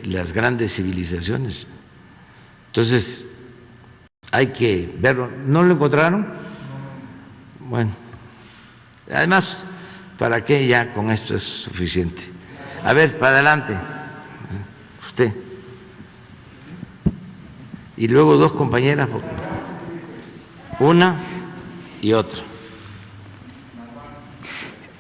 las grandes civilizaciones. Entonces, hay que verlo. ¿No lo encontraron? Bueno, además, ¿para qué? Ya con esto es suficiente. A ver, para adelante. Usted. Y luego dos compañeras, una y otra.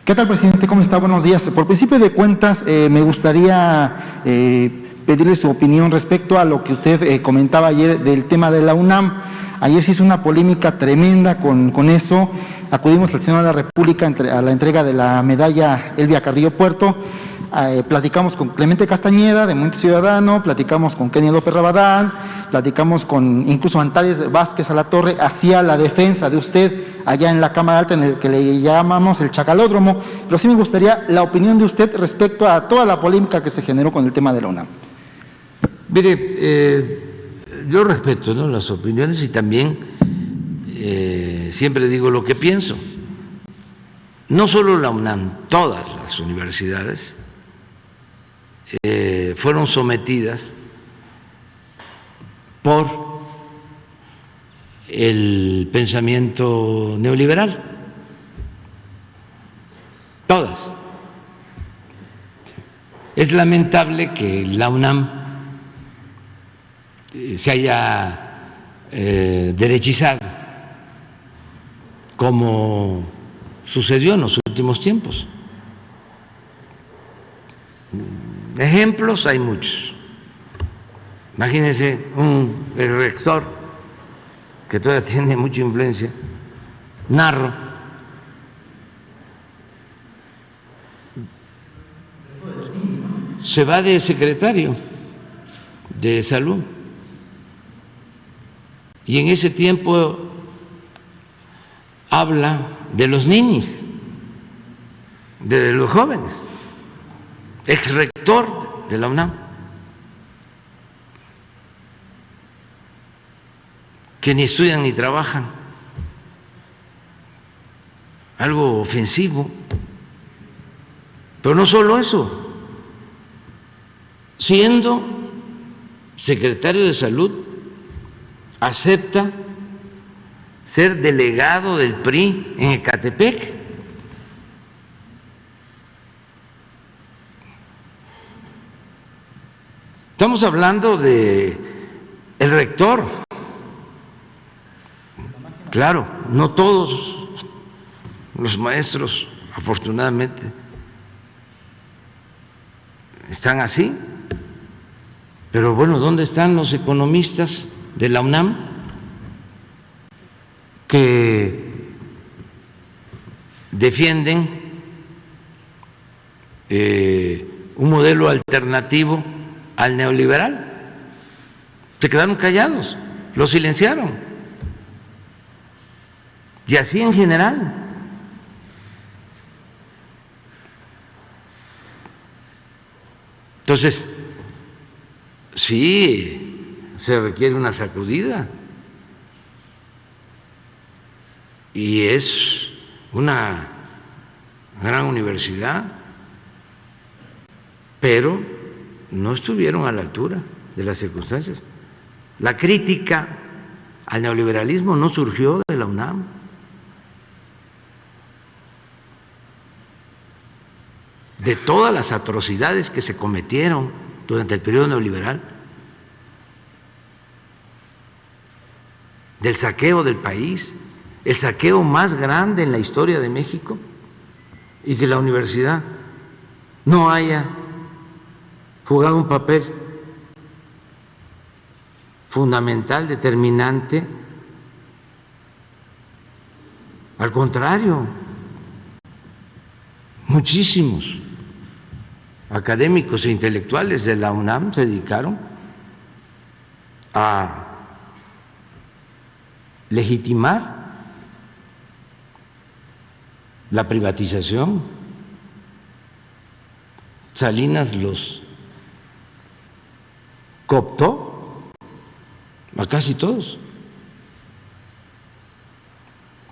¿Qué tal, presidente? ¿Cómo está? Buenos días. Por principio de cuentas, me gustaría pedirle su opinión respecto a lo que usted comentaba ayer del tema de la UNAM. Ayer se hizo una polémica tremenda con eso. Acudimos al Senado de la República a la entrega de la medalla Elvia Carrillo Puerto. Platicamos con Clemente Castañeda, de Movimiento Ciudadano, platicamos con Kenia López Rabadán, platicamos con incluso Antares Vázquez Alatorre, hacía la defensa de usted allá en la Cámara Alta, en el que le llamamos el Chacalódromo, pero sí me gustaría la opinión de usted respecto a toda la polémica que se generó con el tema de la UNAM. Mire, yo respeto, ¿no?, las opiniones y también siempre digo lo que pienso. No solo la UNAM, todas las universidades fueron sometidas por el pensamiento neoliberal, todas. Es lamentable que la UNAM se haya derechizado, como sucedió en los últimos tiempos. Ejemplos hay muchos. Imagínense el rector, que todavía tiene mucha influencia, Narro, se va de secretario de Salud. Y en ese tiempo habla de los ninis, de los jóvenes, ex rector de la UNAM, que ni estudian ni trabajan, algo ofensivo. Pero no solo eso, siendo secretario de Salud, acepta ser delegado del PRI en Ecatepec. Estamos hablando de el rector. Claro, no todos los maestros, afortunadamente, están así. Pero bueno, ¿dónde están los economistas de la UNAM que defienden un modelo alternativo al neoliberal? Se quedaron callados, los silenciaron. Y así en general. Entonces, sí, se requiere una sacudida. Y es una gran universidad, pero no estuvieron a la altura de las circunstancias. La crítica al neoliberalismo no surgió de la UNAM. De todas las atrocidades que se cometieron durante el periodo neoliberal, del saqueo del país, el saqueo más grande en la historia de México, y que la universidad no haya jugado un papel fundamental, determinante. Al contrario, muchísimos académicos e intelectuales de la UNAM se dedicaron a legitimar la privatización. Salinas los cooptó a casi todos.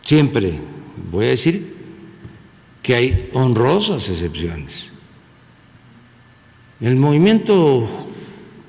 Siempre voy a decir que hay honrosas excepciones. El movimiento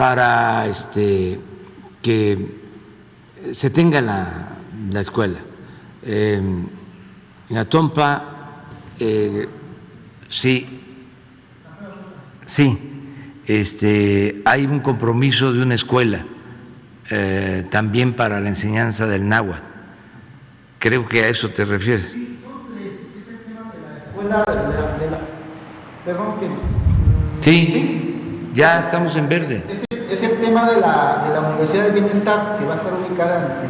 para que se tenga la escuela. En Atompa, sí, hay un compromiso de una escuela también para la enseñanza del náhuatl. Creo que a eso te refieres. Sí, son tres. Es el tema de la escuela perdón, Sí, ya estamos en verde. Es el tema de la Universidad del Bienestar, que va a estar ubicada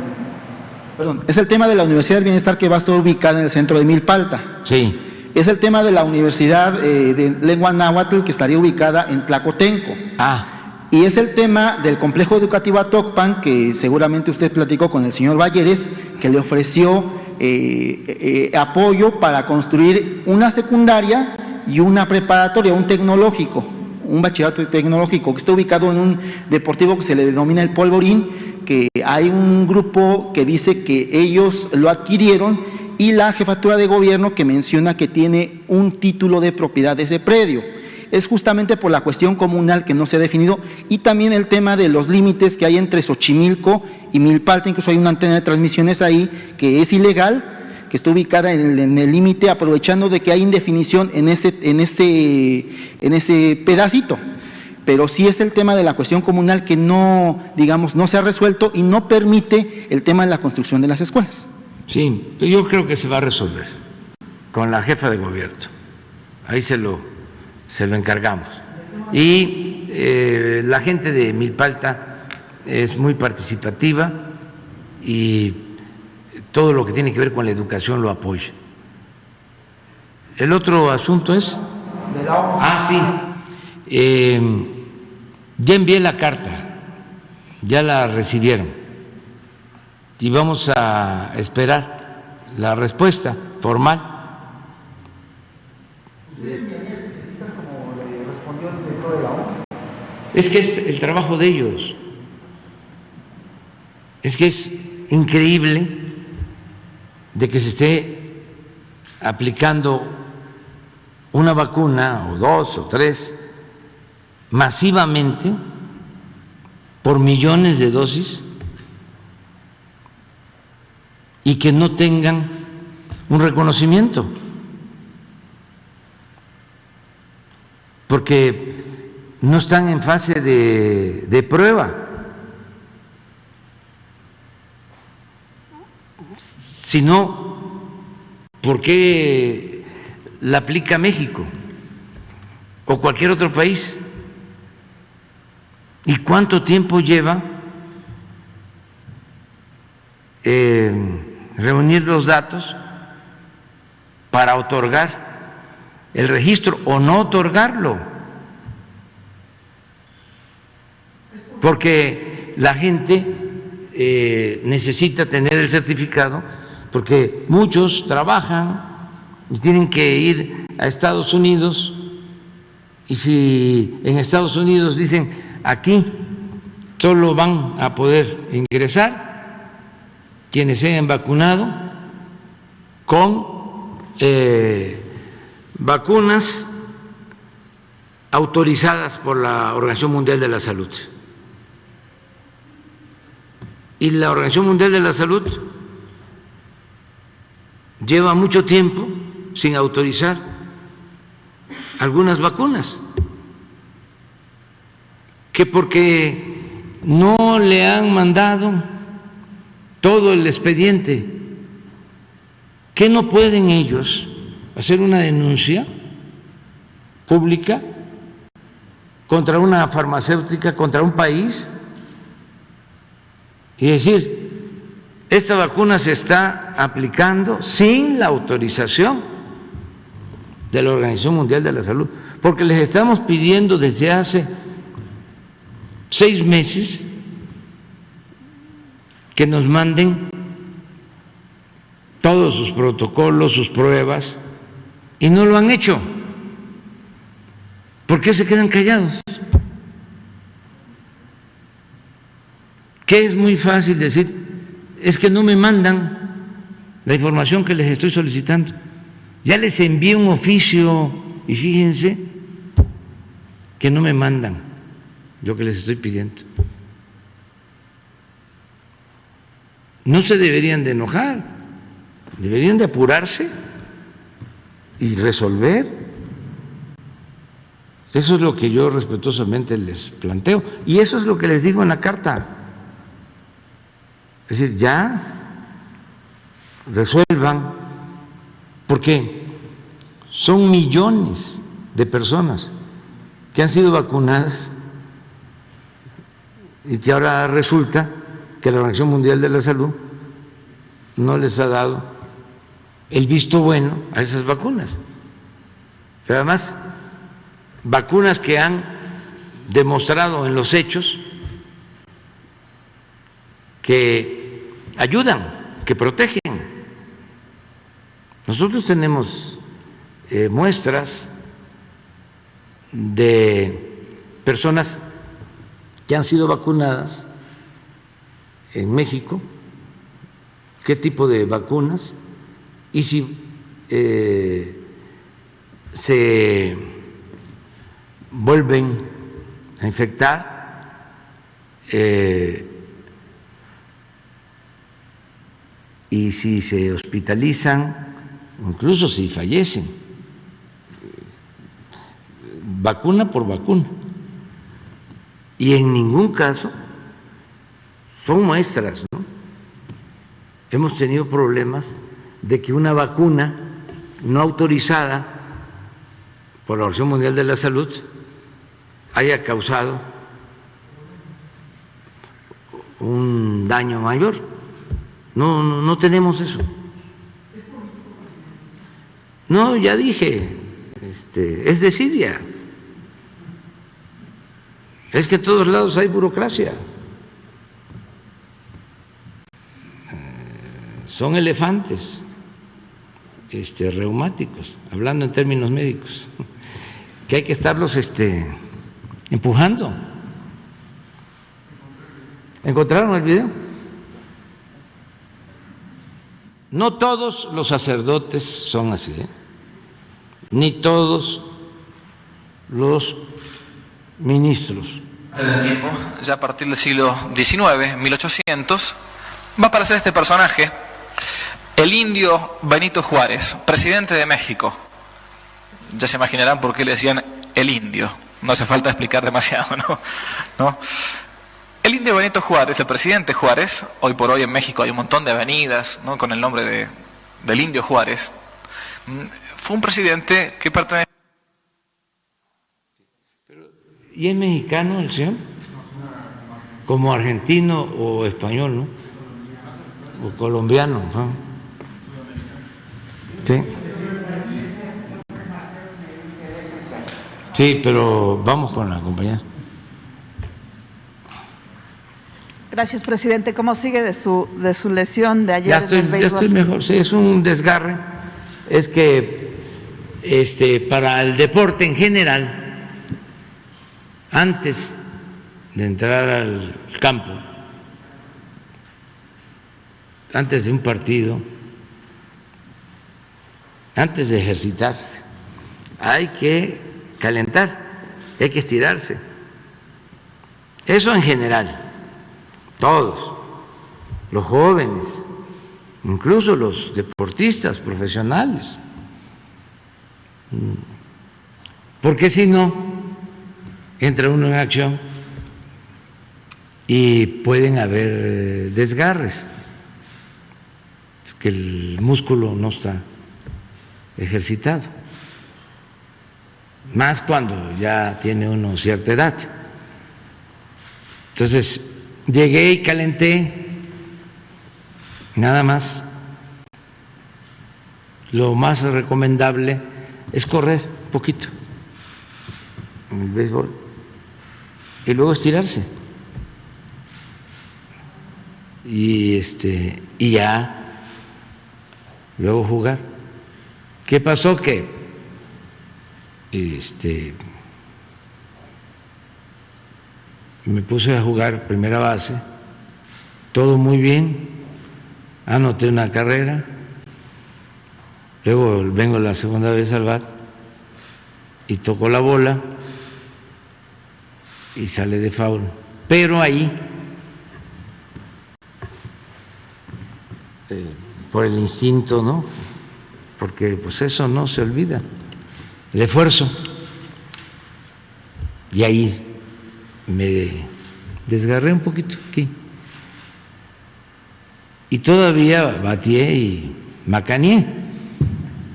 es el tema de la Universidad del Bienestar que va a estar ubicada en el centro de Milpalta. Sí. Es el tema de la Universidad de Lengua Náhuatl que estaría ubicada en Tlacotenco. Y es el tema del complejo educativo Atocpan, que seguramente usted platicó con el señor Balleres, que le ofreció apoyo para construir una secundaria y una preparatoria, un tecnológico, un bachillerato tecnológico, que está ubicado en un deportivo que se le denomina el Polvorín, que hay un grupo que dice que ellos lo adquirieron, y la jefatura de gobierno que menciona que tiene un título de propiedad de ese predio. Es justamente por la cuestión comunal que no se ha definido, y también el tema de los límites que hay entre Xochimilco y Milpalta. Incluso hay una antena de transmisiones ahí que es ilegal, que está ubicada en el límite, aprovechando de que hay indefinición en ese pedacito. Pero sí es el tema de la cuestión comunal que no se ha resuelto y no permite el tema de la construcción de las escuelas. Sí, yo creo que se va a resolver con la jefa de gobierno. Ahí se lo encargamos. Y la gente de Milpalta es muy participativa y todo lo que tiene que ver con la educación lo apoya. El otro asunto es… sí. Ya envié la carta, ya la recibieron y vamos a esperar la respuesta formal. Es que es el trabajo de ellos. Es que es increíble de que se esté aplicando una vacuna o dos o tres masivamente por millones de dosis y que no tengan un reconocimiento, porque no están en fase de prueba. Si no, ¿por qué la aplica México o cualquier otro país? ¿Y cuánto tiempo lleva reunir los datos para otorgar el registro o no otorgarlo? Porque la gente necesita tener el certificado, porque muchos trabajan y tienen que ir a Estados Unidos, y si en Estados Unidos dicen aquí solo van a poder ingresar quienes se hayan vacunado con vacunas autorizadas por la Organización Mundial de la Salud. Y la Organización Mundial de la Salud lleva mucho tiempo sin autorizar algunas vacunas, que porque no le han mandado todo el expediente, que no pueden ellos hacer una denuncia pública contra una farmacéutica, contra un país, y decir, esta vacuna se está aplicando sin la autorización de la Organización Mundial de la Salud, porque les estamos pidiendo desde hace 6 meses que nos manden todos sus protocolos, sus pruebas, y no lo han hecho. ¿Por qué se quedan callados? Que es muy fácil decir, es que no me mandan la información que les estoy solicitando. Ya les envié un oficio y fíjense que no me mandan lo que les estoy pidiendo. No se deberían de enojar, deberían de apurarse y resolver. Eso es lo que yo respetuosamente les planteo y eso es lo que les digo en la carta. Es decir, ya resuelvan, porque son millones de personas que han sido vacunadas y que ahora resulta que la Organización Mundial de la Salud no les ha dado el visto bueno a esas vacunas. Pero además, vacunas que han demostrado en los hechos que ayudan, que protegen. Nosotros tenemos muestras de personas que han sido vacunadas en México, qué tipo de vacunas y si se vuelven a infectar y si se hospitalizan, incluso si fallecen, vacuna por vacuna. Y en ningún caso son muestras, ¿no? Hemos tenido problemas de que una vacuna no autorizada por la Organización Mundial de la Salud haya causado un daño mayor. No tenemos eso. No, ya dije, es desidia. Es que en todos lados hay burocracia. Son elefantes reumáticos, hablando en términos médicos, que hay que estarlos empujando. ¿Encontraron el video? No todos los sacerdotes son así, ni todos los ministros. El tiempo, ya a partir del siglo XIX, 1800, va a aparecer este personaje, el indio Benito Juárez, presidente de México. Ya se imaginarán por qué le decían el indio, no hace falta explicar demasiado, ¿no? El indio Benito Juárez, el presidente Juárez, hoy por hoy en México hay un montón de avenidas, ¿no?, con el nombre del indio Juárez, fue un presidente que pertenece... ¿Y es mexicano el señor? Como argentino o español, ¿no? O colombiano, ¿no? Sí. Sí, pero vamos con la compañera. Gracias, presidente. ¿Cómo sigue de su lesión de ayer? Ya estoy mejor. Sí, es un desgarre. Es que para el deporte en general, antes de entrar al campo, antes de un partido, antes de ejercitarse, hay que calentar, hay que estirarse. Eso en general, todos, los jóvenes, incluso los deportistas profesionales, porque si no, entra uno en acción y pueden haber desgarres, que el músculo no está ejercitado, más cuando ya tiene uno cierta edad. Entonces, llegué y calenté, nada más. Lo más recomendable es correr un poquito en el béisbol y luego estirarse y ya luego jugar. ¿Qué pasó? Que me puse a jugar primera base, todo muy bien, anoté una carrera, luego vengo la segunda vez al bat y toco la bola y sale de foul. Pero ahí, por el instinto, ¿no? Porque pues eso no se olvida, el esfuerzo. Y ahí me desgarré un poquito aquí. Y todavía batié y macaneé,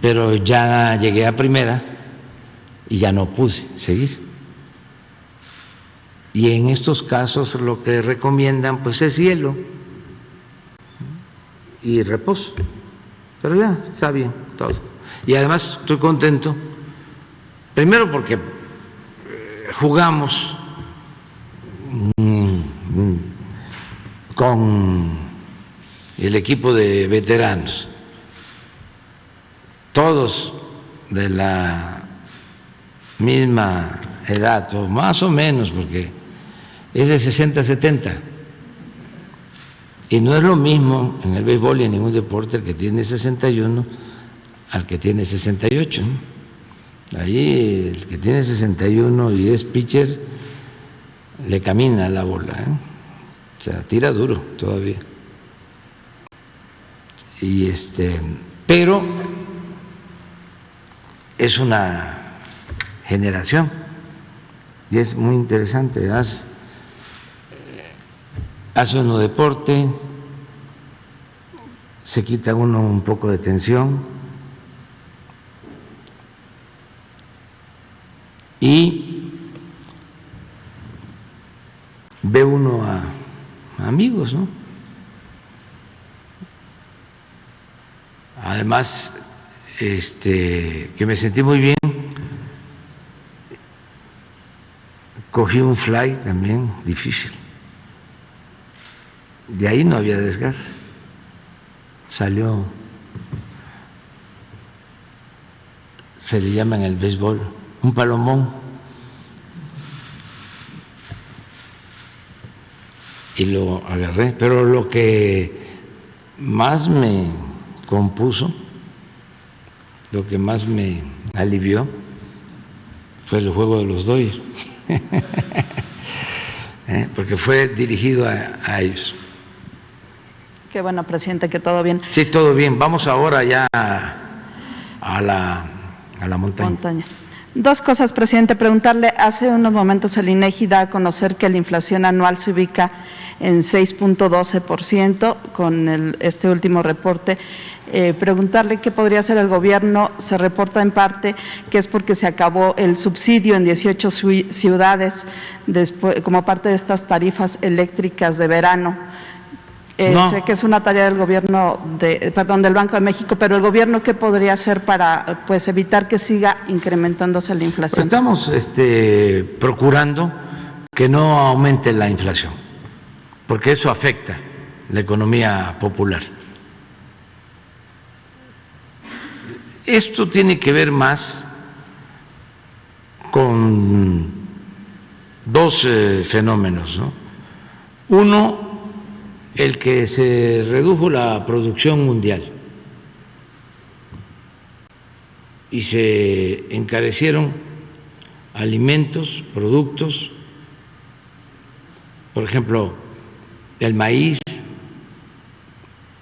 pero ya llegué a primera y ya no pude seguir. Y en estos casos lo que recomiendan pues es hielo y reposo. Pero ya está bien todo. Y además estoy contento, primero porque jugamos con el equipo de veteranos, todos de la misma edad, o más o menos, porque es de 60 a 70. Y no es lo mismo en el béisbol y en ningún deporte el que tiene 61 al que tiene 68. Ahí el que tiene 61 y es pitcher le camina la bola, o sea, tira duro todavía. Y pero es una generación y es muy interesante. Hace uno deporte, se quita uno un poco de tensión y ve uno a amigos, ¿no? Además, que me sentí muy bien, cogí un fly también difícil. De ahí no había desgarre. Salió, se le llama en el béisbol, un palomón. Y lo agarré. Pero lo que más me compuso, lo que más me alivió, fue el juego de los Dodgers. Porque fue dirigido a ellos. Qué bueno, presidente, que todo bien. Sí, todo bien. Vamos ahora ya a la montaña. Dos cosas, presidente. Preguntarle, hace unos momentos el INEGI da a conocer que la inflación anual se ubica en 6.12% con este último reporte. Preguntarle qué podría hacer el gobierno. Se reporta en parte que es porque se acabó el subsidio en 18 ciudades como parte de estas tarifas eléctricas de verano. No. Sé que es una tarea del gobierno, del Banco de México, pero el gobierno, ¿qué podría hacer para pues evitar que siga incrementándose la inflación? Pues estamos procurando que no aumente la inflación, porque eso afecta la economía popular. Esto tiene que ver más con dos fenómenos, ¿no? Uno, el que se redujo la producción mundial y se encarecieron alimentos, productos, por ejemplo, el maíz,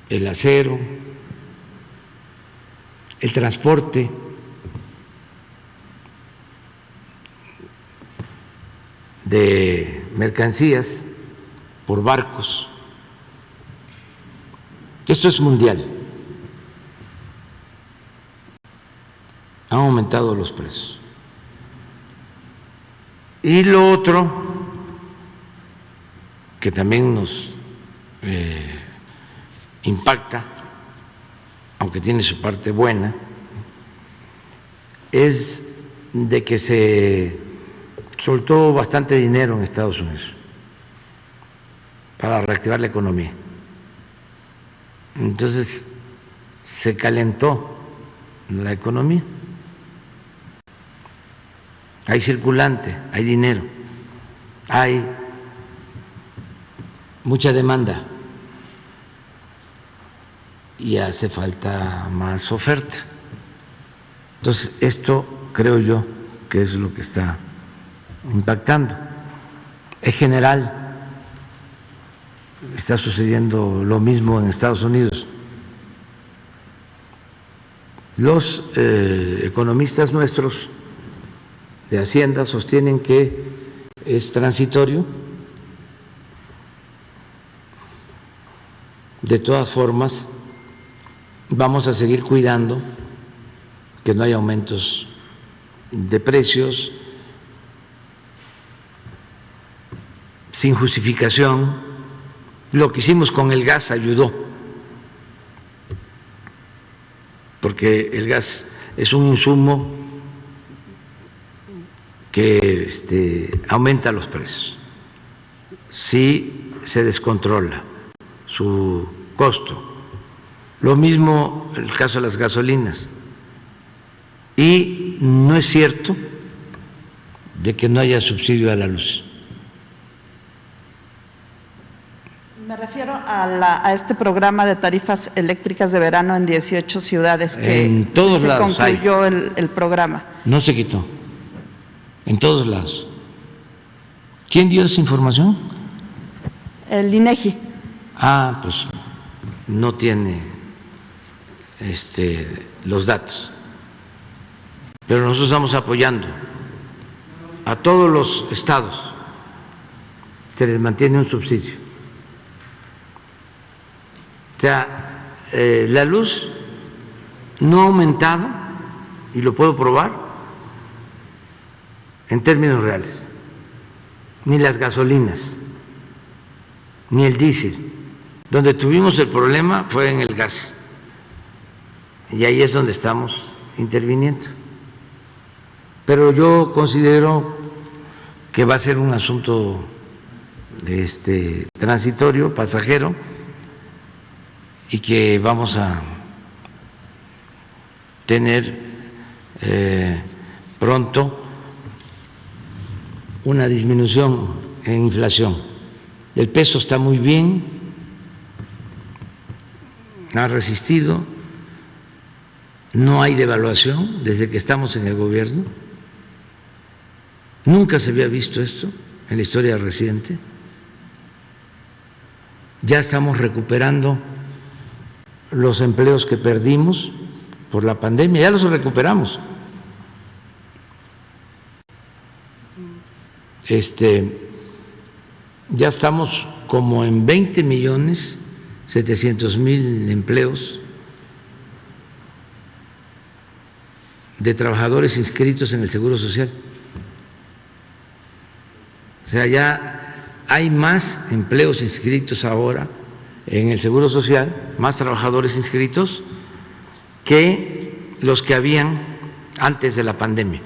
el acero, el transporte, de mercancías por barcos. Esto es mundial. Han aumentado los precios. Y lo otro, que también nos impacta, aunque tiene su parte buena, es de que se soltó bastante dinero en Estados Unidos para reactivar la economía. Entonces se calentó la economía, hay circulante, hay dinero, hay mucha demanda y hace falta más oferta. Entonces esto creo yo que es lo que está impactando. Es general. Está sucediendo lo mismo en Estados Unidos. Los economistas nuestros de Hacienda sostienen que es transitorio. De todas formas, vamos a seguir cuidando que no haya aumentos de precios sin justificación. Lo que hicimos con el gas ayudó, porque el gas es un insumo que aumenta los precios si se descontrola su costo. Lo mismo el caso de las gasolinas. Y no es cierto de que no haya subsidio a la luz. Me refiero a este programa de tarifas eléctricas de verano en 18 ciudades que en todos se lados concluyó el programa. No se quitó. En todos lados. ¿Quién dio esa información? El INEGI. Ah, pues no tiene los datos. Pero nosotros estamos apoyando a todos los estados. Se les mantiene un subsidio. O sea, la luz no ha aumentado, y lo puedo probar, en términos reales, ni las gasolinas, ni el diésel. Donde tuvimos el problema fue en el gas, y ahí es donde estamos interviniendo. Pero yo considero que va a ser un asunto transitorio, pasajero, y que vamos a tener pronto una disminución en inflación. El peso está muy bien, ha resistido, no hay devaluación desde que estamos en el gobierno. Nunca se había visto esto en la historia reciente. Ya estamos recuperando los empleos que perdimos por la pandemia, ya los recuperamos. Ya estamos como en 20.700.000 empleos de trabajadores inscritos en el Seguro Social. O sea, ya hay más empleos inscritos ahora en el Seguro Social, más trabajadores inscritos que los que habían antes de la pandemia.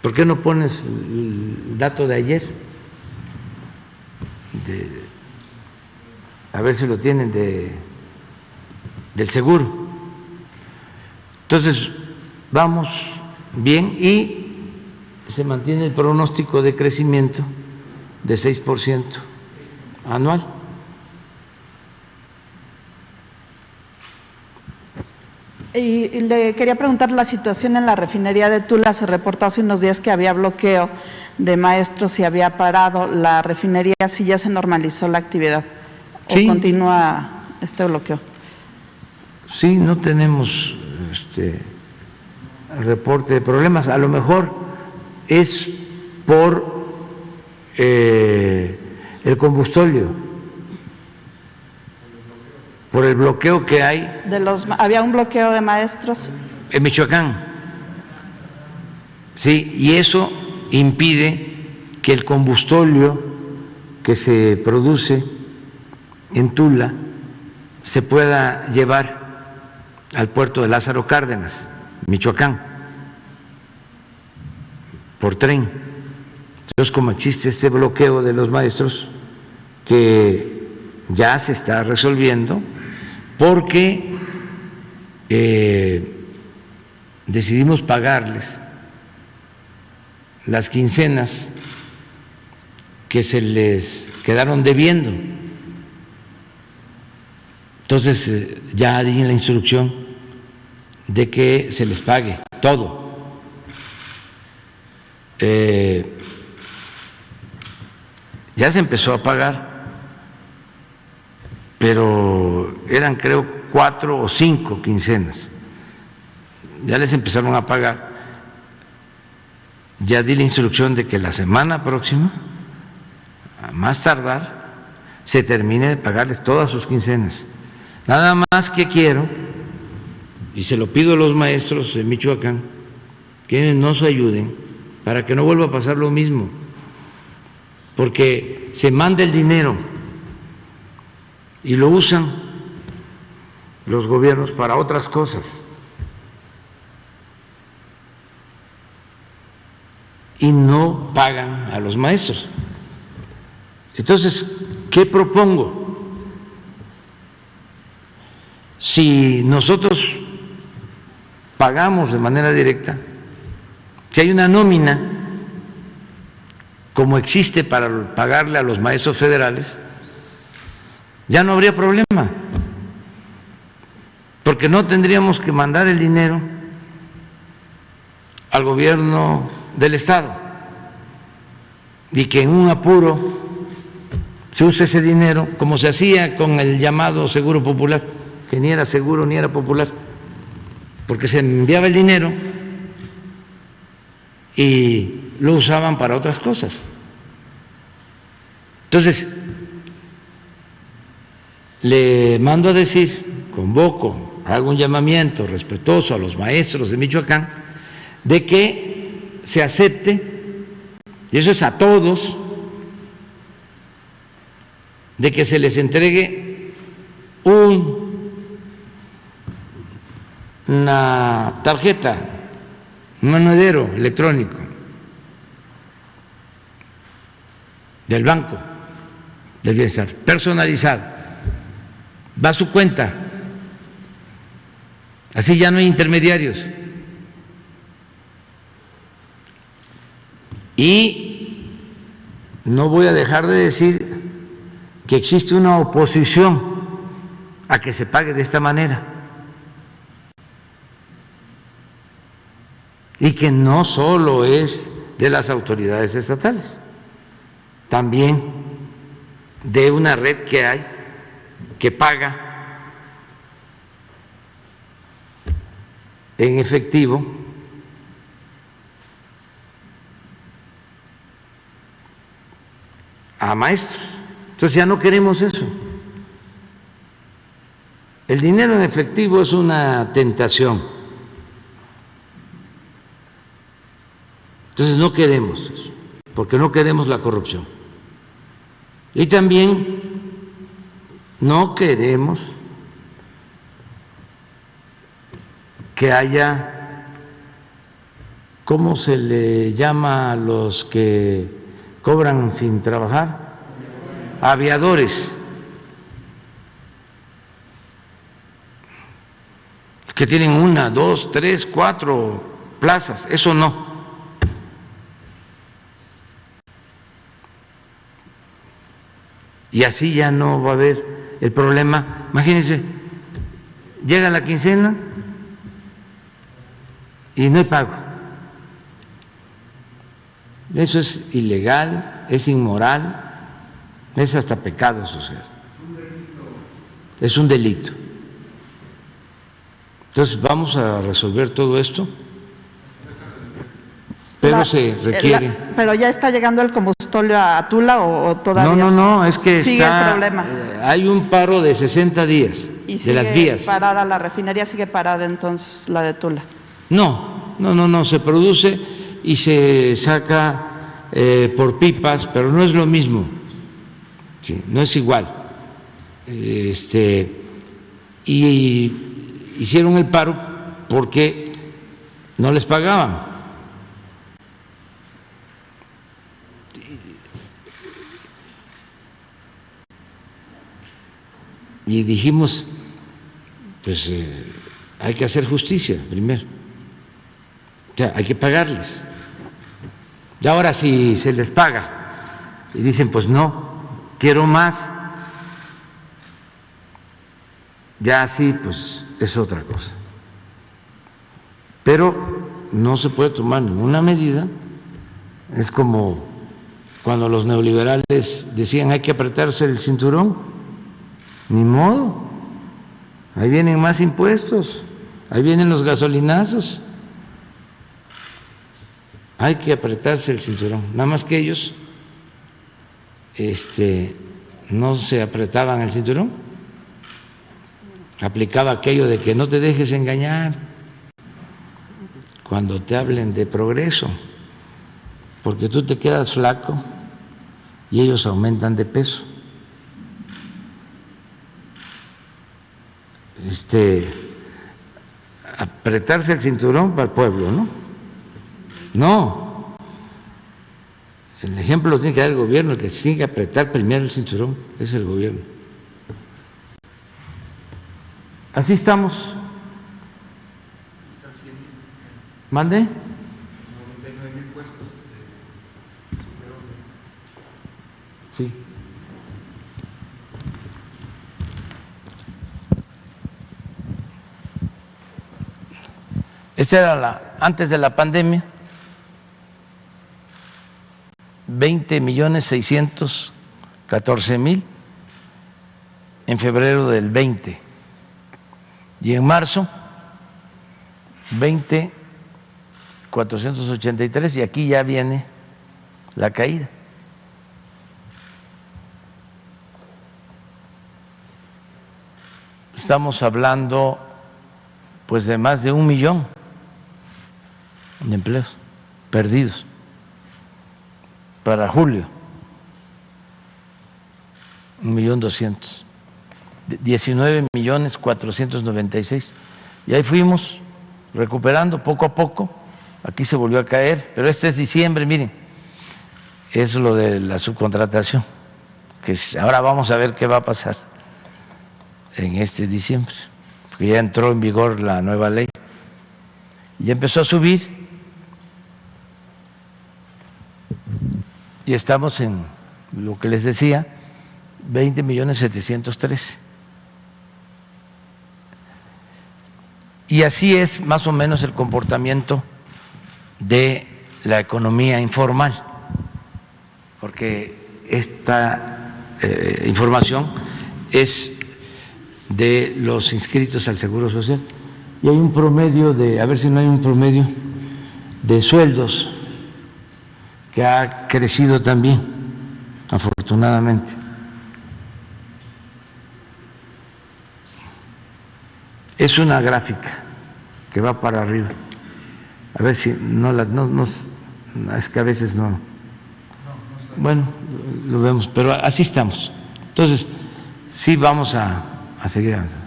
¿Por qué no pones el dato de ayer? A ver si lo tienen del seguro. Entonces, vamos bien y se mantiene el pronóstico de crecimiento de 6% anual. Y le quería preguntar la situación en la refinería de Tula. Se reportó hace unos días que había bloqueo de maestros y había parado la refinería. ¿Si ya se normalizó la actividad Sí. o continúa este bloqueo? Sí, no tenemos reporte de problemas. A lo mejor es por el combustorio, por el bloqueo que hay. Había un bloqueo de maestros. En Michoacán, sí, y eso impide que el combustorio que se produce en Tula se pueda llevar al puerto de Lázaro Cárdenas, Michoacán, por tren. Entonces, como existe este bloqueo de los maestros, que ya se está resolviendo, porque decidimos pagarles las quincenas que se les quedaron debiendo. Entonces ya di la instrucción de que se les pague todo. ya se empezó a pagar, pero eran creo 4 o 5 quincenas. Ya les empezaron a pagar. Ya di la instrucción de que la semana próxima, a más tardar, se termine de pagarles todas sus quincenas. Nada más que quiero, y se lo pido a los maestros de Michoacán, que nos ayuden para que no vuelva a pasar lo mismo, porque se manda el dinero y lo usan los gobiernos para otras cosas y no pagan a los maestros. Entonces, ¿qué propongo? Si nosotros pagamos de manera directa, si hay una nómina, como existe para pagarle a los maestros federales, ya no habría problema, porque no tendríamos que mandar el dinero al gobierno del Estado y que en un apuro se use ese dinero, como se hacía con el llamado Seguro Popular, que ni era seguro ni era popular, porque se enviaba el dinero y lo usaban para otras cosas. Entonces, le mando a decir, convoco, hago un llamamiento respetuoso a los maestros de Michoacán, de que se acepte, y eso es a todos, de que se les entregue una tarjeta, un monedero electrónico del Banco del Bienestar, personalizado, va a su cuenta, así ya no hay intermediarios. Y no voy a dejar de decir que existe una oposición a que se pague de esta manera y que no solo es de las autoridades estatales, también de una red que hay que paga en efectivo a maestros. Entonces ya no queremos eso. El dinero en efectivo es una tentación. Entonces no queremos eso, porque no queremos la corrupción. Y también no queremos que haya, ¿cómo se le llama a los que cobran sin trabajar? Aviadores, que tienen 1, 2, 3, 4 plazas, eso no. Y así ya no va a haber el problema. Imagínense, llega la quincena y no hay pago. Eso es ilegal, es inmoral, es hasta pecado social. Es un delito. Entonces vamos a resolver todo esto, pero se requiere. ¿Pero ya está llegando el combustible a Tula o todavía? No, es que sigue está, el problema. Hay un paro de 60 días ¿Y de las vías. Parada, la refinería sigue parada entonces, la de Tula? No, se produce y se saca por pipas, pero no es lo mismo, sí, no es igual. Y hicieron el paro porque no les pagaban. Y dijimos, pues hay que hacer justicia primero, o sea, hay que pagarles. Y ahora si se les paga y dicen, pues no, quiero más, ya sí, pues es otra cosa. Pero no se puede tomar ninguna medida, es como cuando los neoliberales decían hay que apretarse el cinturón, ni modo, ahí vienen más impuestos, ahí vienen los gasolinazos, hay que apretarse el cinturón, nada más que ellos no se apretaban el cinturón, aplicaba aquello de que no te dejes engañar cuando te hablen de progreso, porque tú te quedas flaco y ellos aumentan de peso. Apretarse el cinturón para el pueblo, ¿no? No. El ejemplo lo tiene que dar el gobierno, el que tiene que apretar primero el cinturón es el gobierno. Así estamos. ¿Mande? Sí. Esa era antes de la pandemia, 20.614.000 en febrero del 20 y en marzo 20.483 y aquí ya viene la caída. Estamos hablando pues de más de 1 millón de empleos perdidos para julio, 1.200.000, 19.496.000 y ahí fuimos recuperando poco a poco. Aquí se volvió a caer, pero este es diciembre, miren, es lo de la subcontratación, que ahora vamos a ver qué va a pasar en este diciembre, porque ya entró en vigor la nueva ley y empezó a subir y estamos en lo que les decía, 20.713.000. Y así es más o menos el comportamiento de la economía informal, porque esta información es de los inscritos al Seguro Social y hay un promedio de, a ver si no hay un promedio de sueldos que ha crecido también, afortunadamente. Es una gráfica que va para arriba. A ver si no es que a veces no. Bueno, lo vemos, pero así estamos. Entonces, sí vamos a seguir avanzando.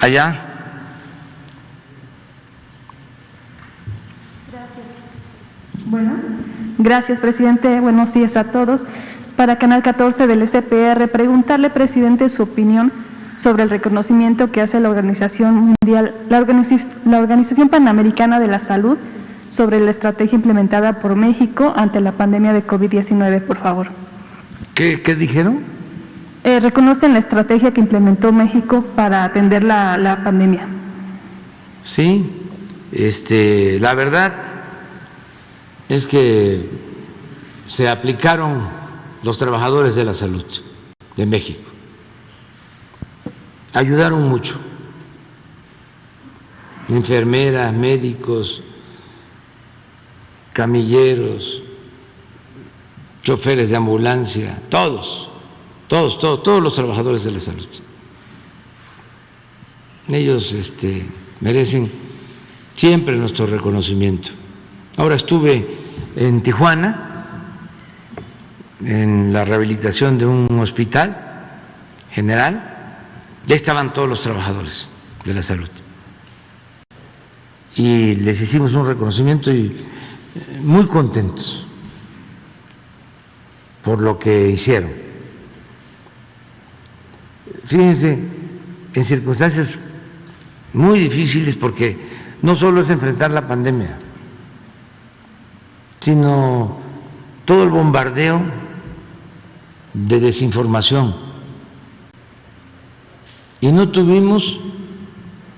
Allá. Bueno, gracias, presidente. Buenos días a todos. Para Canal 14 del SPR, preguntarle, presidente, su opinión sobre el reconocimiento que hace la Organización Mundial, la Organización Panamericana de la Salud, sobre la estrategia implementada por México ante la pandemia de COVID-19, por favor. ¿Qué dijeron? Reconocen la estrategia que implementó México para atender la pandemia. Sí, la verdad es que se aplicaron los trabajadores de la salud de México. Ayudaron mucho. Enfermeras, médicos, camilleros, choferes de ambulancia, todos los trabajadores de la salud. Ellos merecen siempre nuestro reconocimiento. Ahora estuve en Tijuana, en la rehabilitación de un hospital general, ya estaban todos los trabajadores de la salud. Y les hicimos un reconocimiento y muy contentos por lo que hicieron. Fíjense, en circunstancias muy difíciles, porque no solo es enfrentar la pandemia, sino todo el bombardeo de desinformación. Y no tuvimos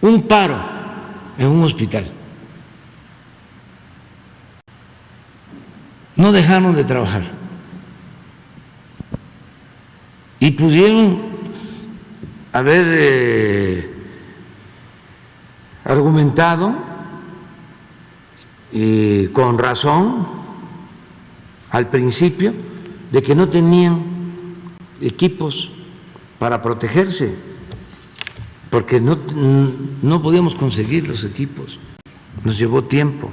un paro en un hospital. no dejaron de trabajar y pudieron haber argumentado con razón al principio de que no tenían equipos para protegerse, porque no podíamos conseguir los equipos, nos llevó tiempo.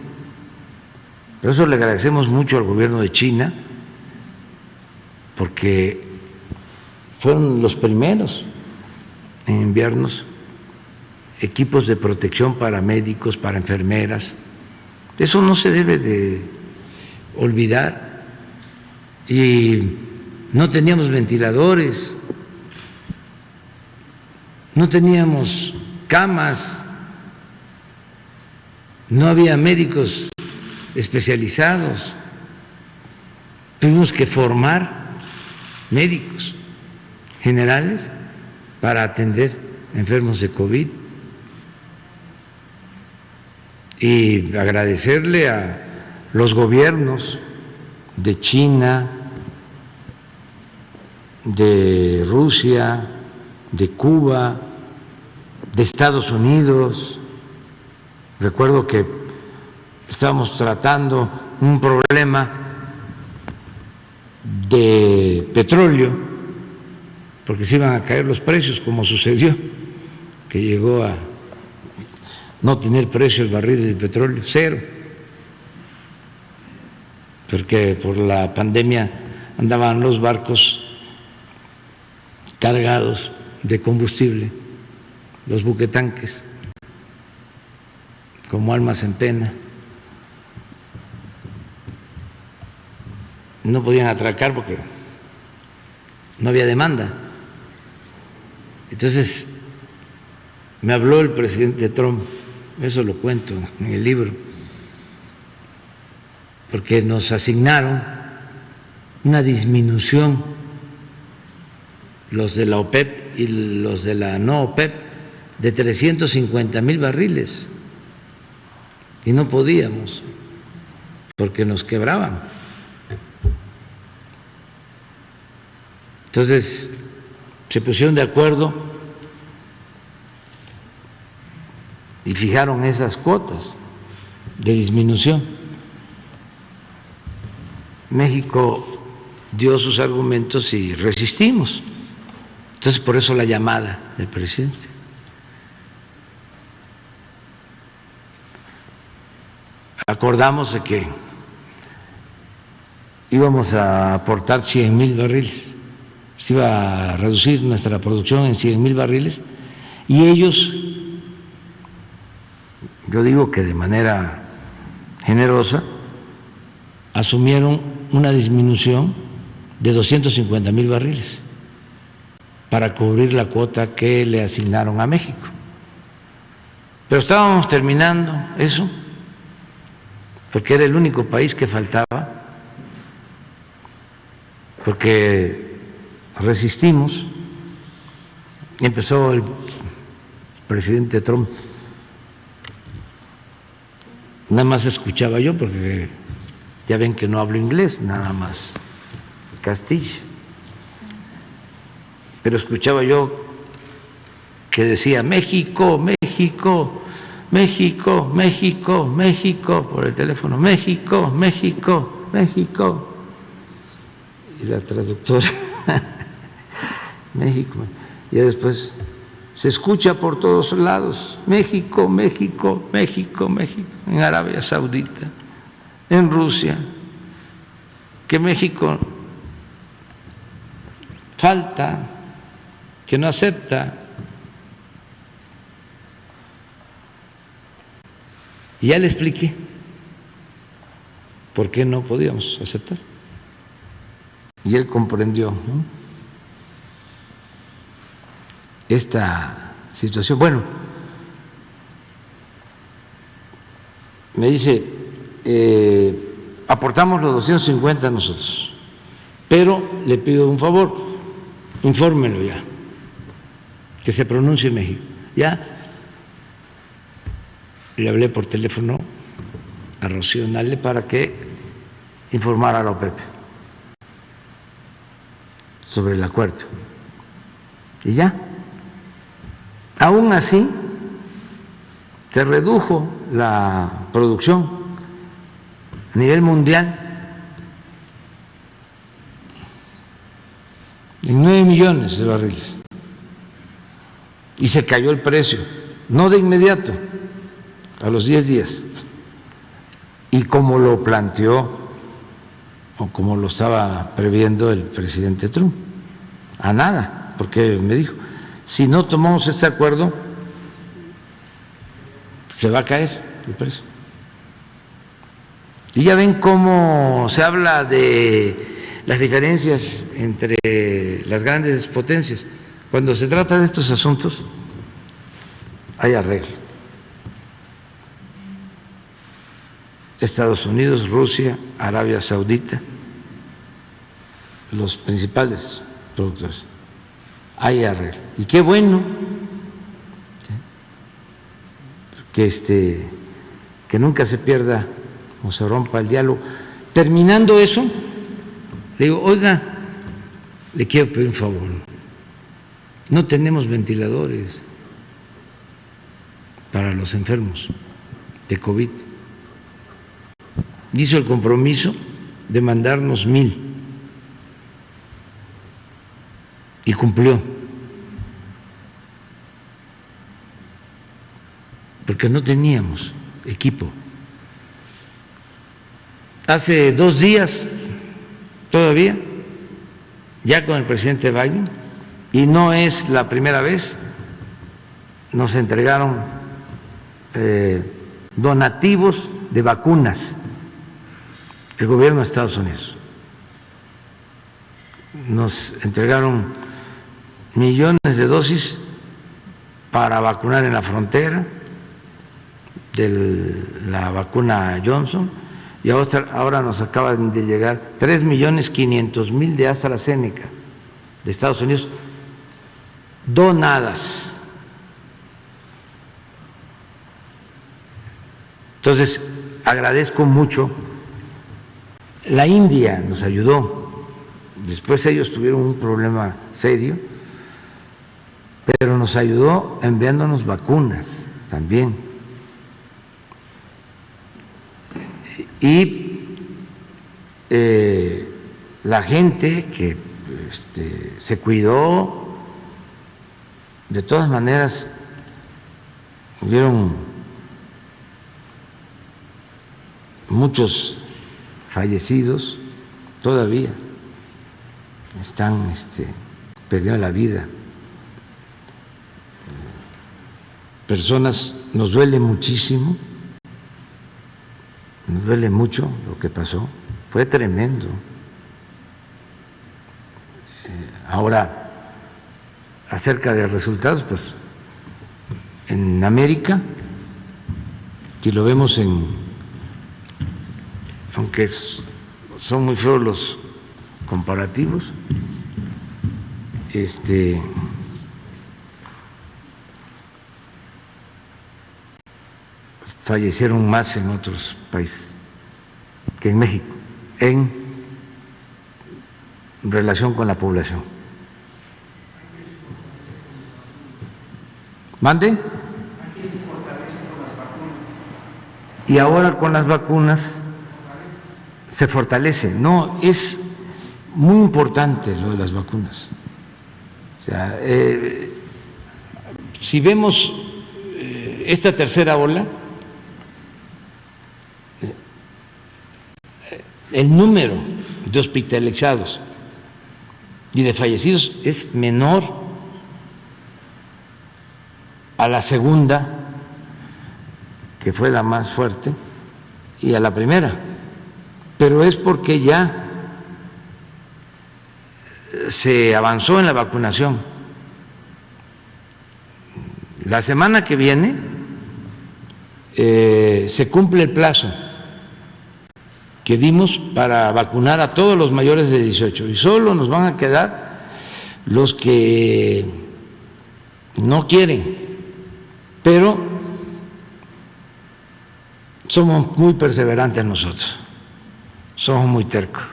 Por eso le agradecemos mucho al gobierno de China, porque fueron los primeros en enviarnos equipos de protección para médicos, para enfermeras. Eso no se debe de olvidar. Y no teníamos ventiladores, no teníamos camas, no había médicos especializados. Tuvimos que formar médicos generales para atender enfermos de COVID. Y agradecerle a los gobiernos de China, de Rusia, de Cuba, de Estados Unidos. Recuerdo que estábamos tratando un problema de petróleo, porque se iban a caer los precios, como sucedió, que llegó a no tener precio el barril de petróleo, cero, porque por la pandemia andaban los barcos cargados de combustible, los buquetanques, como almas en pena. No podían atracar porque no había demanda. Entonces me habló el presidente Trump, eso lo cuento en el libro, porque nos asignaron una disminución, los de la OPEP y los de la no OPEP, de 350,000 barriles, y no podíamos, porque nos quebraban. Entonces se pusieron de acuerdo y fijaron esas cuotas de disminución. México dio sus argumentos y resistimos. Entonces, por eso la llamada del presidente. Acordamos de que íbamos a aportar 100,000 barriles, se iba a reducir nuestra producción en 100,000 barriles, y ellos, yo digo que de manera generosa, asumieron una disminución de 250,000 barriles para cubrir la cuota que le asignaron a México. Pero estábamos terminando eso, porque era el único país que faltaba, porque resistimos. Y empezó el presidente Trump, nada más escuchaba yo, porque ya ven que no hablo inglés, nada más castillo. Pero escuchaba yo que decía México, México, México, México, México, por el teléfono, México, México, México. Y la traductora, México. Y después se escucha por todos lados, México, México, México, México, en Arabia Saudita, en Rusia, que México falta, que no acepta. Y ya le expliqué por qué no podíamos aceptar. Y él comprendió, ¿no?, esta situación. Bueno, me dice, aportamos los 250 nosotros, pero le pido un favor, infórmenlo ya, que se pronuncie en México. Ya le hablé por teléfono a Rocío Nale para que informar a la OPEP sobre el acuerdo. Y ya. Aún así, se redujo la producción a nivel mundial en 9 millones de barriles. Y se cayó el precio, no de inmediato, a los 10 días. Y como lo planteó o como lo estaba previendo el presidente Trump, a nada, porque me dijo, si no tomamos este acuerdo, se va a caer el precio. Y ya ven cómo se habla de las diferencias entre las grandes potencias. Cuando se trata de estos asuntos, hay arreglo. Estados Unidos, Rusia, Arabia Saudita, los principales productores, hay arreglo. Y qué bueno que nunca se pierda o se rompa el diálogo. Terminando eso, le digo, oiga, le quiero pedir un favor, no tenemos ventiladores para los enfermos de COVID. Hizo el compromiso de mandarnos 1,000 y cumplió, porque no teníamos equipo. Hace 2 días todavía, ya con el presidente Biden, y no es la primera vez, nos entregaron donativos de vacunas el gobierno de Estados Unidos. Nos entregaron millones de dosis para vacunar en la frontera de la vacuna Johnson, y ahora nos acaban de llegar 3.500.000 de AstraZeneca de Estados Unidos donadas. Entonces, agradezco mucho. La India nos ayudó, después ellos tuvieron un problema serio, pero nos ayudó enviándonos vacunas también. Y la gente que se cuidó, de todas maneras, hubieron muchos fallecidos, todavía están perdiendo la vida. Personas, nos duele muchísimo, nos duele mucho lo que pasó, fue tremendo. Ahora, acerca de resultados, pues en América, si lo vemos aunque son muy feos los comparativos, fallecieron más en otros países que en México, en relación con la población. ¿Mande? Y ahora con las vacunas se fortalece. No, es muy importante lo de las vacunas. O sea, si vemos esta tercera ola, el número de hospitalizados y de fallecidos es menor a la segunda, que fue la más fuerte, y a la primera, pero es porque ya se avanzó en la vacunación. La semana que viene se cumple el plazo que dimos para vacunar a todos los mayores de 18 y solo nos van a quedar los que no quieren, pero somos muy perseverantes nosotros. somos muy tercos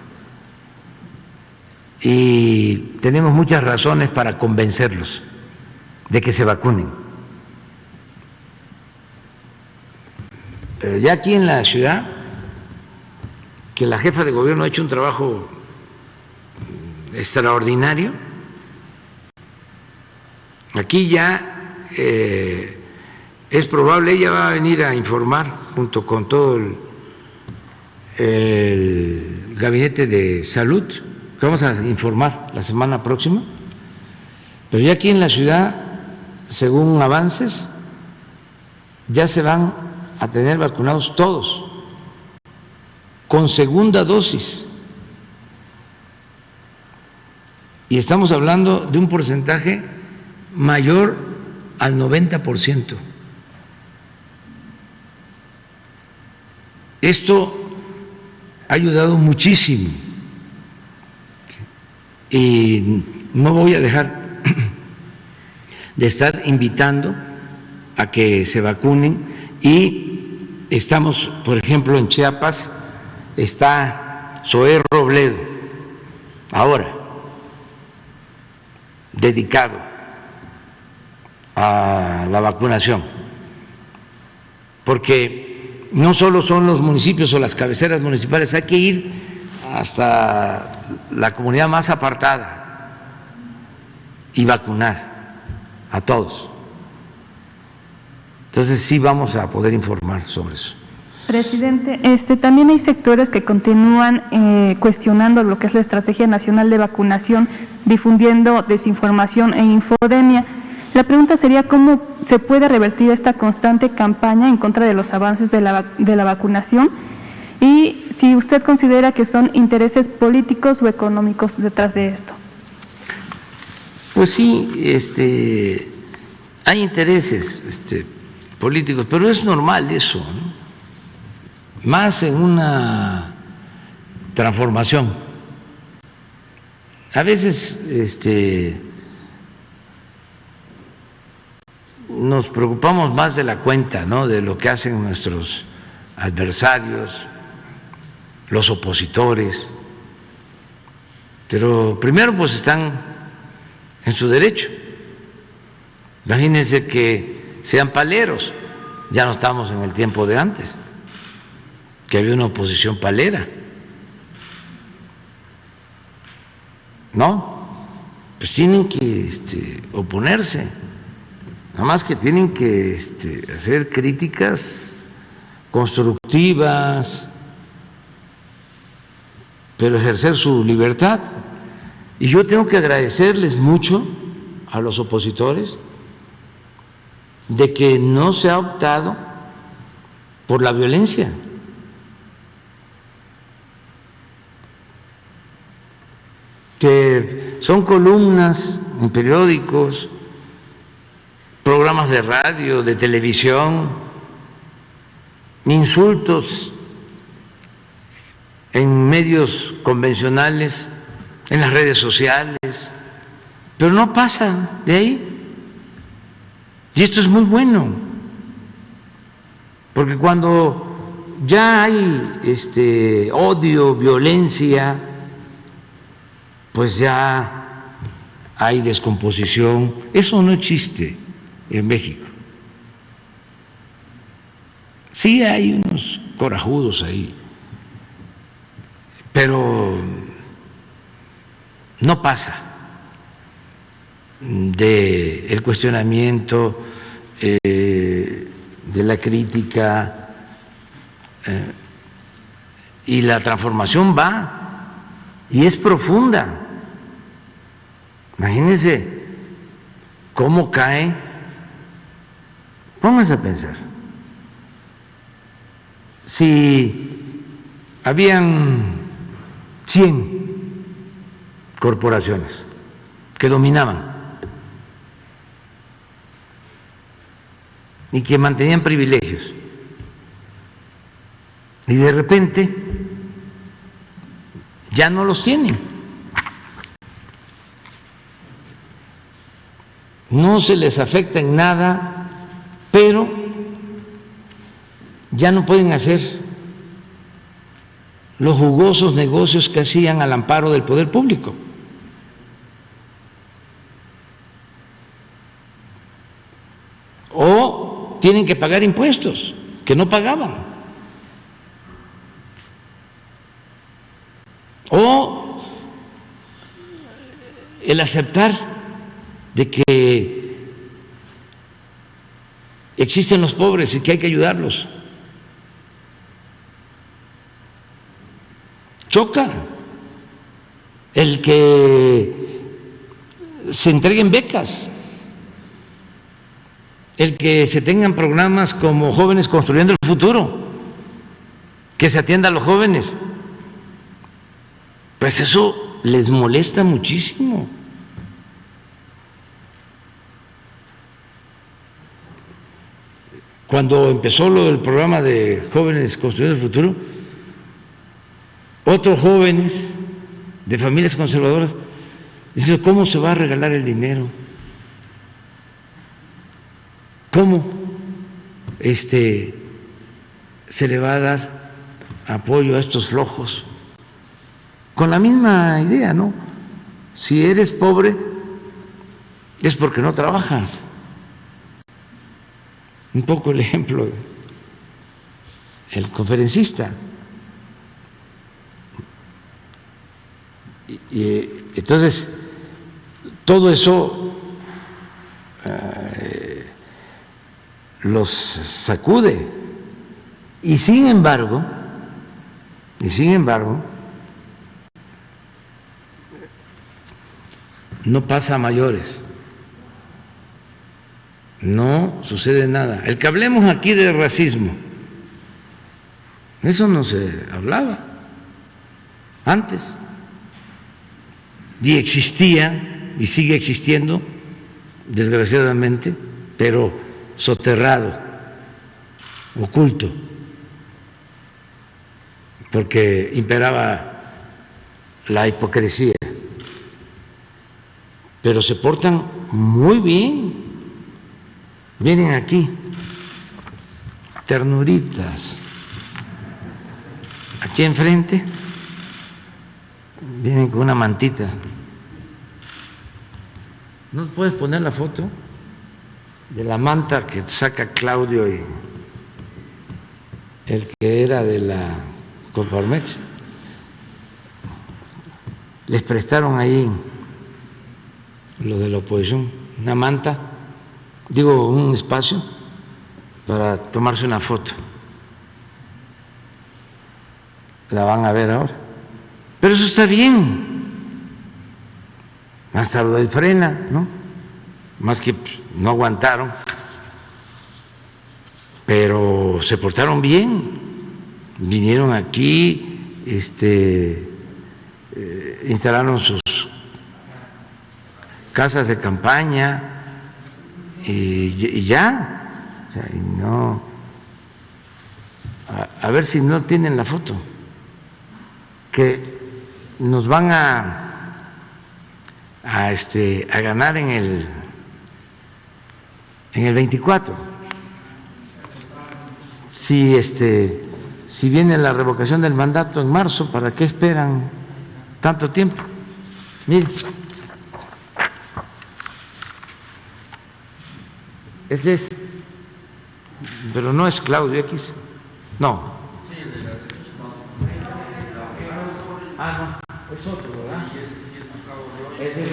y tenemos muchas razones para convencerlos de que se vacunen. Pero ya aquí en la ciudad, que la jefa de gobierno ha hecho un trabajo extraordinario, aquí ya es probable, ella va a venir a informar junto con todo el gabinete de salud, que vamos a informar la semana próxima, pero ya aquí en la ciudad, según avances, ya se van a tener vacunados todos con segunda dosis. Y estamos hablando de un porcentaje mayor al 90%. Esto ha ayudado muchísimo y no voy a dejar de estar invitando a que se vacunen, y estamos, por ejemplo, en Chiapas está Zoé Robledo ahora dedicado a la vacunación, porque no solo son los municipios o las cabeceras municipales, hay que ir hasta la comunidad más apartada y vacunar a todos. Entonces sí vamos a poder informar sobre eso. Presidente, también hay sectores que continúan cuestionando lo que es la Estrategia Nacional de Vacunación, difundiendo desinformación e infodemia. La pregunta sería cómo se puede revertir esta constante campaña en contra de los avances de la vacunación, y si usted considera que son intereses políticos o económicos detrás de esto. Pues sí, hay intereses políticos, pero es normal eso, ¿no? Más en una transformación. A veces nos preocupamos más de la cuenta, ¿no?, de lo que hacen nuestros adversarios, los opositores, pero primero pues están en su derecho. Imagínense que sean paleros, ya no estamos en el tiempo de antes, que había una oposición palera. No, pues tienen que oponerse, nada más que tienen que hacer críticas constructivas, pero ejercer su libertad. Y yo tengo que agradecerles mucho a los opositores de que no se ha optado por la violencia. Que son columnas en periódicos, programas de radio, de televisión, insultos en medios convencionales, en las redes sociales, pero no pasa de ahí. Y esto es muy bueno, porque cuando ya hay odio, violencia, pues ya hay descomposición. Eso no existe en México. Sí hay unos corajudos ahí, pero no pasa del cuestionamiento, de la crítica, y la transformación va y es profunda. Imagínense cómo cae. Pónganse a pensar. Si habían 100 corporaciones que dominaban y que mantenían privilegios, y de repente ya no los tienen, no se les afecta en nada, pero ya no pueden hacer los jugosos negocios que hacían al amparo del poder público. O tienen que pagar impuestos que no pagaban. O el aceptar de que existen los pobres y que hay que ayudarlos. Choca el que se entreguen becas, el que se tengan programas como Jóvenes Construyendo el Futuro, que se atienda a los jóvenes. Pues eso les molesta muchísimo. Cuando empezó lo del programa de Jóvenes Construyendo el Futuro, otros jóvenes de familias conservadoras dicen: ¿cómo se va a regalar el dinero? ¿Cómo se le va a dar apoyo a estos flojos? Con la misma idea, ¿no? Si eres pobre es porque no trabajas. Un poco el ejemplo del conferencista. Y entonces, todo eso los sacude. Y sin embargo, no pasa a mayores, no sucede nada. El que hablemos aquí de racismo, eso no se hablaba antes, y existía y sigue existiendo, desgraciadamente, pero soterrado, oculto, porque imperaba la hipocresía. Pero se portan muy bien, vienen aquí, ternuritas, aquí enfrente, vienen con una mantita. ¿No puedes poner la foto de la manta que saca Claudio y el que era de la Coparmex? Les prestaron ahí los de la oposición una manta, digo, un espacio para tomarse una foto. La van a ver ahora. Pero eso está bien. Hasta lo del Frena, ¿no? Más que no aguantaron, pero se portaron bien. Vinieron aquí, instalaron sus casas de campaña y ya. O sea, y no. A ver si no tienen la foto, que nos van a ganar en el 24. Si viene la revocación del mandato en marzo, ¿para qué esperan tanto tiempo? Miren, este es, pero no es Claudio X, no. Ah, no, es otro, ¿verdad? Ese es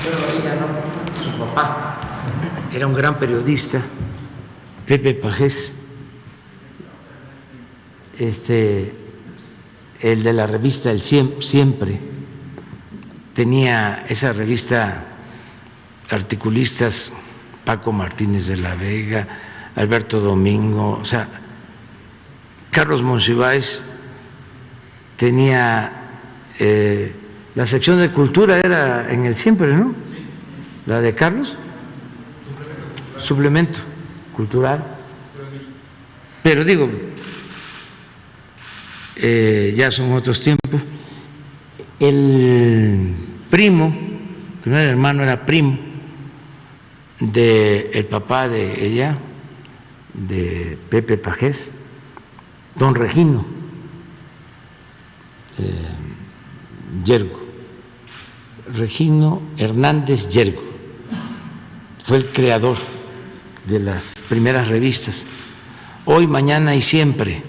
pero ella no, su papá era un gran periodista, Pepe Pajés, el de la revista El Siempre, tenía esa revista, articulistas Paco Martínez de la Vega, Alberto Domingo, o sea, Carlos Monsiváis tenía la sección de cultura, era en El Siempre, ¿no? La de Carlos, suplemento cultural. Pero digo, ya son otros tiempos. El primo, que no era hermano, era primo del papá de ella, de Pepe Pajés, don Regino Yergo, Regino Hernández Yergo, fue el creador de las primeras revistas, Hoy, Mañana y Siempre,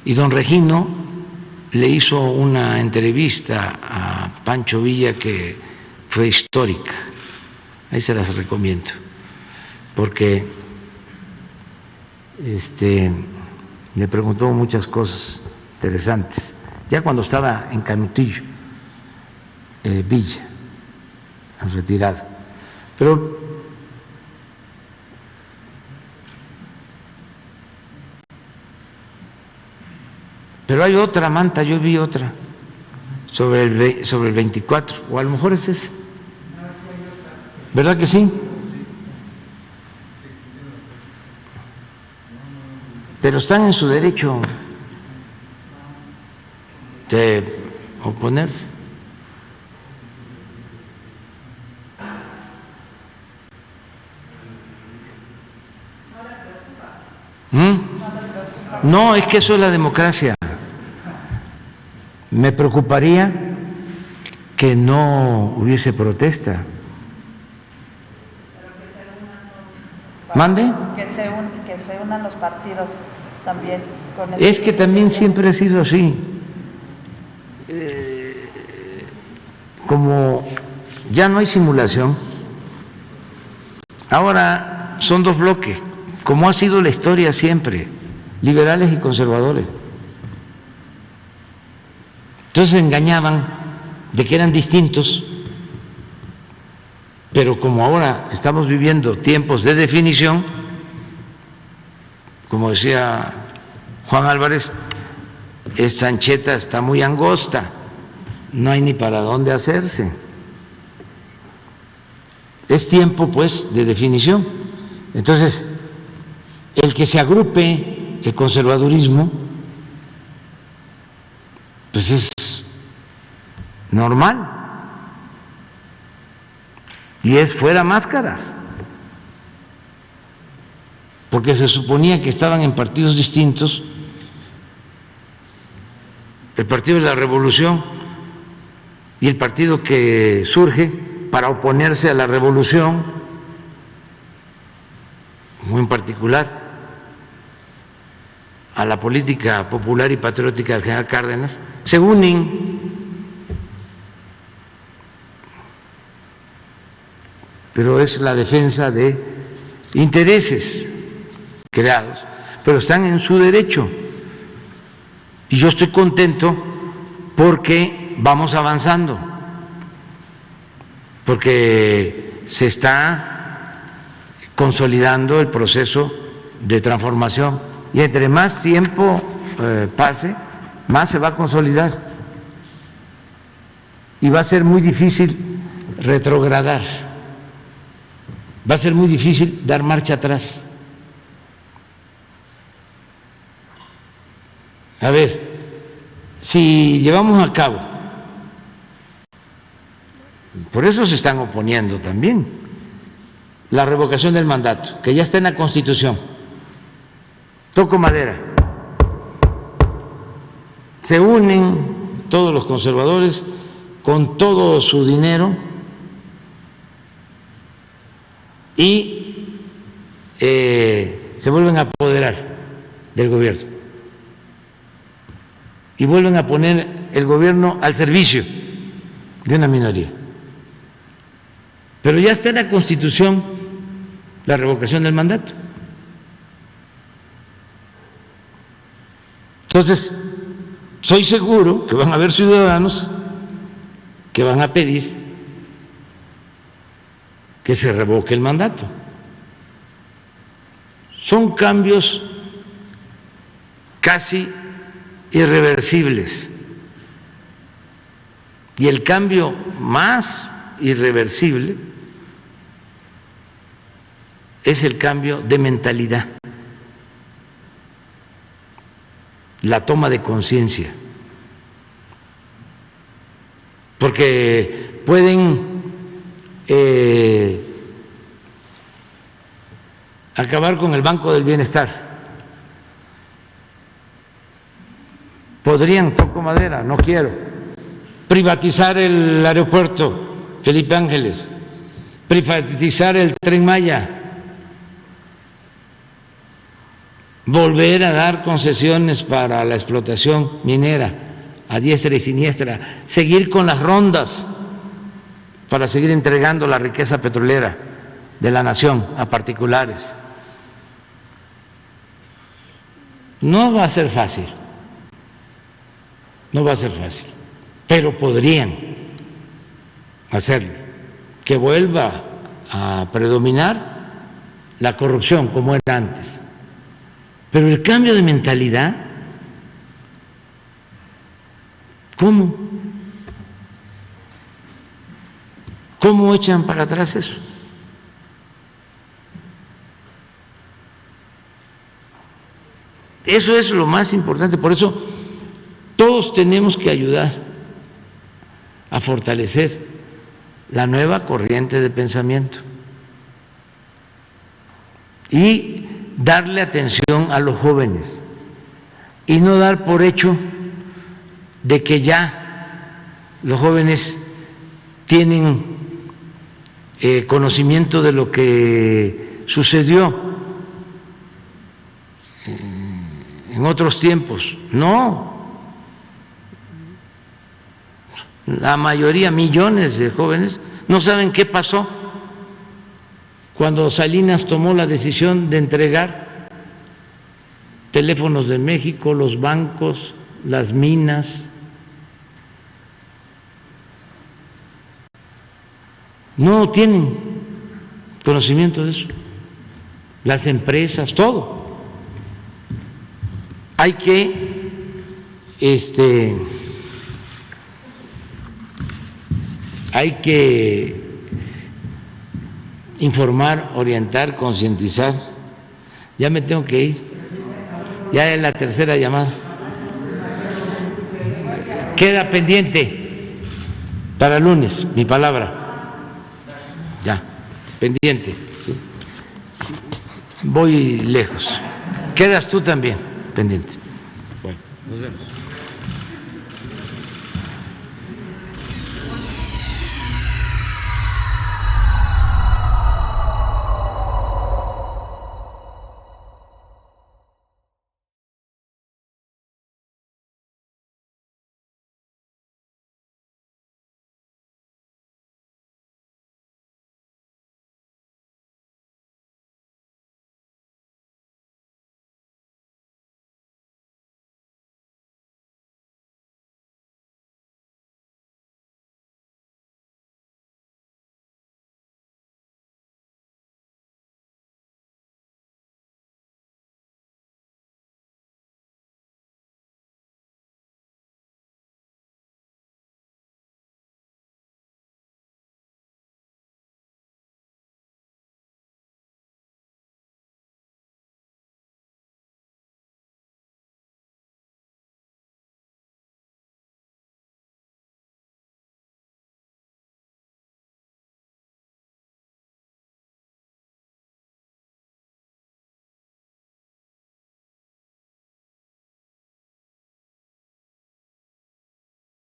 y don Regino le hizo una entrevista a Pancho Villa que fue histórica, ahí se las recomiendo, porque le preguntó muchas cosas interesantes, ya cuando estaba en Canutillo, Villa, retirado. Pero hay otra, Manta, yo vi otra sobre el 24, o a lo mejor es ese. ¿Verdad que sí? Pero están en su derecho de oponerse. No, es que eso es la democracia. Me preocuparía que no hubiese protesta. ¿Mande? Que se unan los partidos también. Es que también siempre ha sido así. Como ya no hay simulación, ahora son dos bloques, como ha sido la historia siempre, liberales y conservadores. Entonces engañaban de que eran distintos, pero como ahora estamos viviendo tiempos de definición, como decía Juan Álvarez, esta ancheta está muy angosta, no hay ni para dónde hacerse. Es tiempo, pues, de definición. Entonces, el que se agrupe el conservadurismo, pues es normal, y es fuera máscaras, porque se suponía que estaban en partidos distintos. El Partido de la Revolución y el partido que surge para oponerse a la revolución, muy en particular a la política popular y patriótica del general Cárdenas, se unen, pero es la defensa de intereses creados, pero están en su derecho. Y yo estoy contento porque vamos avanzando, porque se está consolidando el proceso de transformación, y entre más tiempo pase, más se va a consolidar y va a ser muy difícil retrogradar, va a ser muy difícil dar marcha atrás. A ver, si llevamos a cabo, por eso se están oponiendo también, la revocación del mandato, que ya está en la Constitución, toco madera, se unen todos los conservadores con todo su dinero y se vuelven a apoderar del gobierno y vuelven a poner el gobierno al servicio de una minoría. Pero ya está en la Constitución la revocación del mandato. Entonces, soy seguro que van a haber ciudadanos que van a pedir que se revoque el mandato. Son cambios casi irreversibles. Y el cambio más irreversible es el cambio de mentalidad, la toma de conciencia, porque pueden acabar con el Banco del Bienestar. Podrían, toco madera, no quiero, privatizar el aeropuerto Felipe Ángeles, privatizar el Tren Maya, volver a dar concesiones para la explotación minera a diestra y siniestra, seguir con las rondas para seguir entregando la riqueza petrolera de la nación a particulares. No va a ser fácil, no va a ser fácil, pero podrían hacerlo, que vuelva a predominar la corrupción como era antes. Pero el cambio de mentalidad, ¿cómo? ¿Cómo echan para atrás eso? Eso es lo más importante, por eso todos tenemos que ayudar a fortalecer la nueva corriente de pensamiento y darle atención a los jóvenes y no dar por hecho de que ya los jóvenes tienen conocimiento de lo que sucedió en otros tiempos. No, la mayoría, millones de jóvenes, no saben qué pasó cuando Salinas tomó la decisión de entregar Teléfonos de México, los bancos, las minas. No tienen conocimiento de eso. Las empresas, todo. Hay que informar, orientar, concientizar. Ya me tengo que ir. Ya es la tercera llamada. Queda pendiente para el lunes mi palabra. Ya, pendiente. ¿Sí? Voy lejos. Quedas tú también pendiente. Bueno, nos vemos.